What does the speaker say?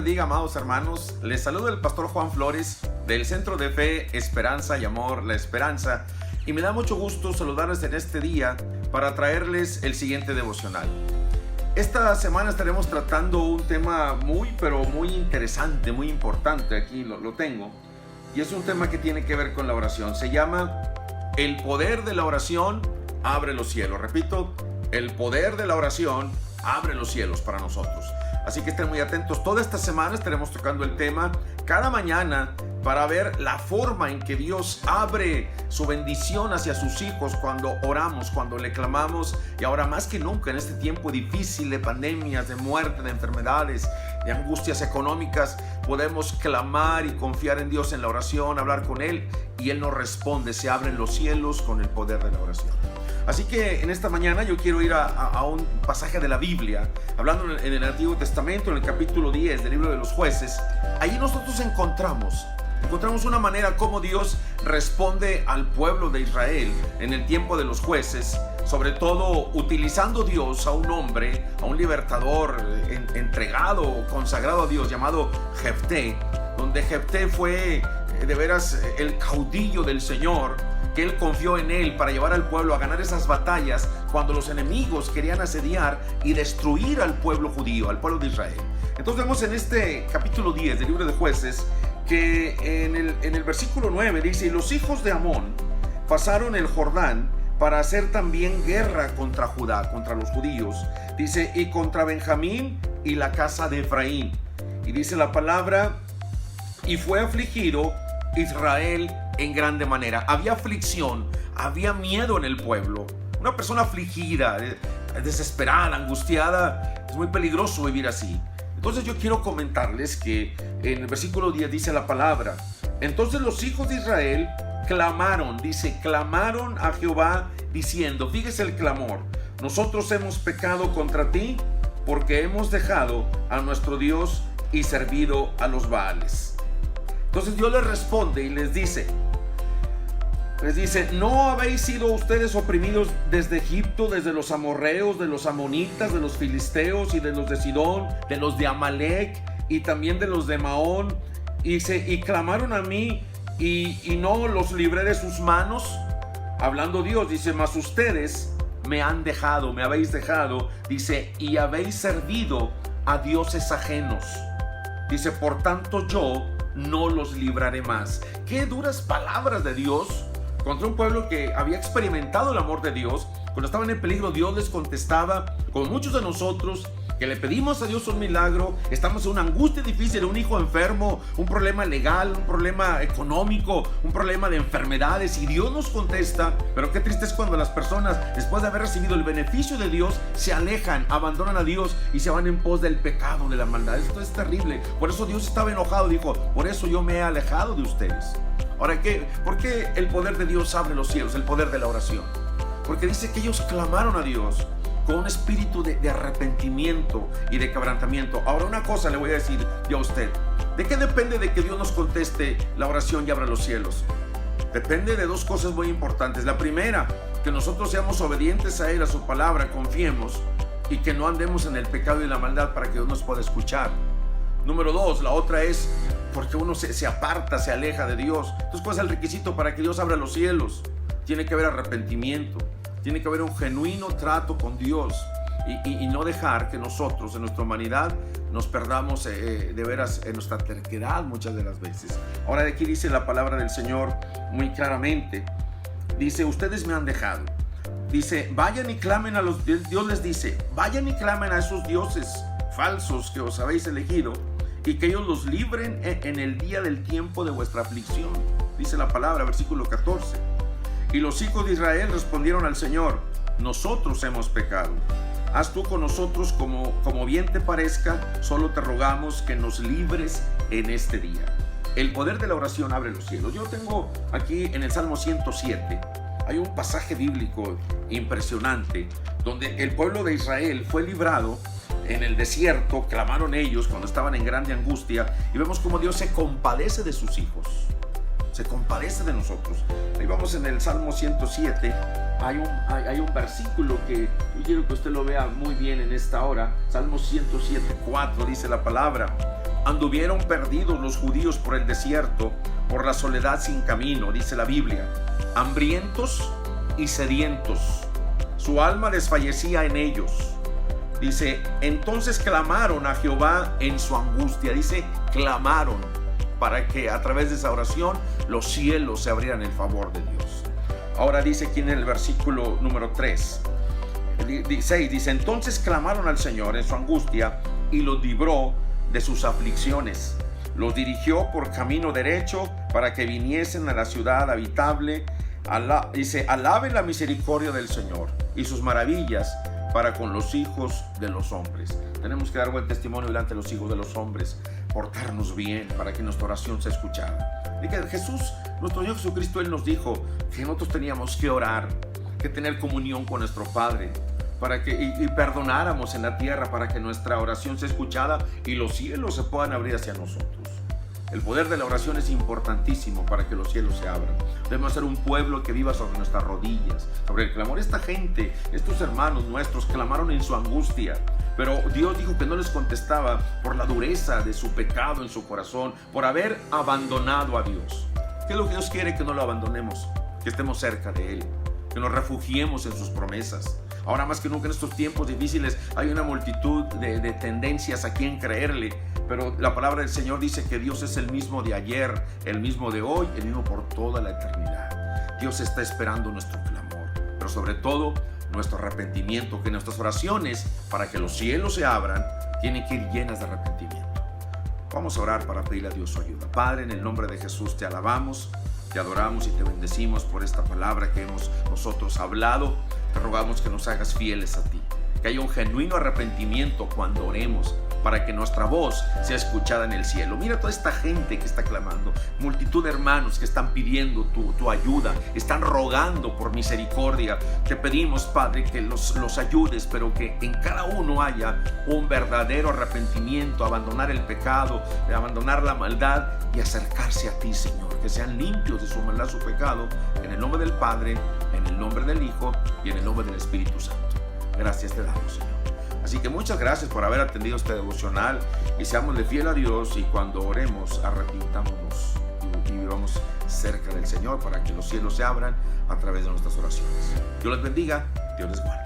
bendiga, amados hermanos. Les saluda el pastor Juan Flores del Centro de Fe, Esperanza y Amor, La Esperanza. Y me da mucho gusto saludarles en este día para traerles el siguiente devocional. Esta semana estaremos tratando un tema muy interesante, muy importante. Aquí lo tengo. Y es un tema que tiene que ver con la oración. Se llama El poder de la oración abre los cielos. Repito, el poder de la oración abre los cielos para nosotros. Así que estén muy atentos. Toda esta semana estaremos tocando el tema cada mañana para ver la forma en que Dios abre su bendición hacia sus hijos cuando oramos, cuando le clamamos. Y ahora más que nunca en este tiempo difícil de pandemias, de muerte, de enfermedades, de angustias económicas, podemos clamar y confiar en Dios en la oración, hablar con Él y Él nos responde. Se abren los cielos con el poder de la oración. Así que en esta mañana yo quiero ir a un pasaje de la Biblia, hablando en el Antiguo Testamento, en el capítulo 10 del libro de los Jueces. Allí nosotros encontramos una manera como Dios responde al pueblo de Israel en el tiempo de los jueces, sobre todo utilizando Dios a un hombre, a un libertador entregado, consagrado a Dios, llamado Jefté, donde Jefté fue de veras el caudillo del Señor, que él confió en él para llevar al pueblo a ganar esas batallas cuando los enemigos querían asediar y destruir al pueblo judío, al pueblo de Israel. Entonces vemos en este capítulo 10 del libro de Jueces que en el versículo 9 dice: y los hijos de Amón pasaron el Jordán para hacer también guerra contra Judá, contra los judíos. Dice, y contra Benjamín y la casa de Efraín. Y dice la palabra, y fue afligido Israel en grande manera. Había aflicción, había miedo en el pueblo. Una persona afligida, desesperada, angustiada, es muy peligroso vivir así. Entonces yo quiero comentarles que en el versículo 10 dice la palabra: entonces los hijos de Israel clamaron, dice, clamaron a Jehová diciendo, fíjese el clamor, nosotros hemos pecado contra ti porque hemos dejado a nuestro Dios y servido a los Baales. Entonces Dios les responde y les dice, ¿no habéis sido ustedes oprimidos desde Egipto, desde los amorreos, de los amonitas, de los filisteos y de los de Sidón, de los de Amalec y también de los de Maón? Y clamaron a mí y no los libré de sus manos. Hablando Dios, dice, mas ustedes me han dejado, me habéis dejado, dice, y habéis servido a dioses ajenos. Dice, por tanto yo no los libraré más. Qué duras palabras de Dios contra un pueblo que había experimentado el amor de Dios. Cuando estaban en peligro, Dios les contestaba, como muchos de nosotros que le pedimos a Dios un milagro, estamos en una angustia difícil, un hijo enfermo, un problema legal, un problema económico, un problema de enfermedades, y Dios nos contesta. Pero qué triste es cuando las personas, después de haber recibido el beneficio de Dios, se alejan, abandonan a Dios y se van en pos del pecado, de la maldad. Esto es terrible. Por eso Dios estaba enojado, dijo, por eso yo me he alejado de ustedes. Ahora, ¿por qué el poder de Dios abre los cielos? El poder de la oración. Porque dice que ellos clamaron a Dios con un espíritu de arrepentimiento y de quebrantamiento. Ahora, una cosa le voy a decir yo a usted. ¿De qué depende de que Dios nos conteste la oración y abra los cielos? Depende de dos cosas muy importantes. La primera, que nosotros seamos obedientes a Él, a su palabra, confiemos y que no andemos en el pecado y la maldad para que Dios nos pueda escuchar. Número dos, la otra es porque uno se aparta, se aleja de Dios. Entonces, ¿cuál es el requisito para que Dios abra los cielos? Tiene que haber arrepentimiento. Tiene que haber un genuino trato con Dios y no dejar que nosotros en nuestra humanidad nos perdamos de veras en nuestra terquedad muchas de las veces. Ahora de aquí dice la palabra del Señor muy claramente. Dice, ustedes me han dejado. Dice, vayan y clamen a los... Dios les dice, vayan y clamen a esos dioses falsos que os habéis elegido y que ellos los libren en el día del tiempo de vuestra aflicción. Dice la palabra, versículo 14. Y los hijos de Israel respondieron al Señor, nosotros hemos pecado. Haz tú con nosotros como bien te parezca, solo te rogamos que nos libres en este día. El poder de la oración abre los cielos. Yo tengo aquí en el Salmo 107, hay un pasaje bíblico impresionante, donde el pueblo de Israel fue librado en el desierto, clamaron ellos cuando estaban en grande angustia, y vemos cómo Dios se compadece de sus hijos. Se compadece de nosotros. Ahí vamos en el Salmo 107. Hay un versículo que yo quiero que usted lo vea muy bien en esta hora. Salmo 107:4 dice la palabra: Anduvieron perdidos los judíos por el desierto, por la soledad sin camino, dice la Biblia, hambrientos y sedientos. Su alma desfallecía en ellos. Dice, entonces clamaron a Jehová en su angustia. Dice, clamaron, para que a través de esa oración los cielos se abrieran en favor de Dios. Ahora dice aquí en el versículo número 6, dice, entonces clamaron al Señor en su angustia y los libró de sus aflicciones. Los dirigió por camino derecho para que viniesen a la ciudad habitable. Dice, alaben la misericordia del Señor y sus maravillas para con los hijos de los hombres. Tenemos que dar buen testimonio delante de los hijos de los hombres, portarnos bien para que nuestra oración sea escuchada. Y que Jesús, nuestro Señor Jesucristo, Él nos dijo que nosotros teníamos que orar, que tener comunión con nuestro Padre, para que y perdonáramos en la tierra, para que nuestra oración sea escuchada y los cielos se puedan abrir hacia nosotros. El poder de la oración es importantísimo para que los cielos se abran. Debemos ser un pueblo que viva sobre nuestras rodillas, sobre el clamor. Esta gente, estos hermanos nuestros, clamaron en su angustia, pero Dios dijo que no les contestaba por la dureza de su pecado en su corazón, por haber abandonado a Dios. ¿Qué es lo que Dios quiere? Que no lo abandonemos, que estemos cerca de Él, que nos refugiemos en sus promesas. Ahora más que nunca en estos tiempos difíciles hay una multitud de tendencias a quien creerle, pero la palabra del Señor dice que Dios es el mismo de ayer, el mismo de hoy, el mismo por toda la eternidad. Dios está esperando nuestro clamor, pero sobre todo nuestro arrepentimiento, que nuestras oraciones para que los cielos se abran tienen que ir llenas de arrepentimiento. Vamos a orar para pedirle a Dios su ayuda. Padre, en el nombre de Jesús te alabamos, te adoramos y te bendecimos por esta palabra que hemos nosotros hablado. Te rogamos que nos hagas fieles a ti, que haya un genuino arrepentimiento cuando oremos, para que nuestra voz sea escuchada en el cielo. Mira toda esta gente que está clamando, multitud de hermanos que están pidiendo tu ayuda, están rogando por misericordia. Te pedimos, Padre, que los ayudes, pero que en cada uno haya un verdadero arrepentimiento, abandonar el pecado, abandonar la maldad y acercarse a ti, Señor, que sean limpios de su maldad, su pecado, en el nombre del Padre, en el nombre del Hijo y en el nombre del Espíritu Santo. Gracias te damos, Señor. Así que muchas gracias por haber atendido este devocional y seámosle fiel a Dios, y cuando oremos arrepintámonos y vivamos cerca del Señor para que los cielos se abran a través de nuestras oraciones. Dios les bendiga, Dios les guarde.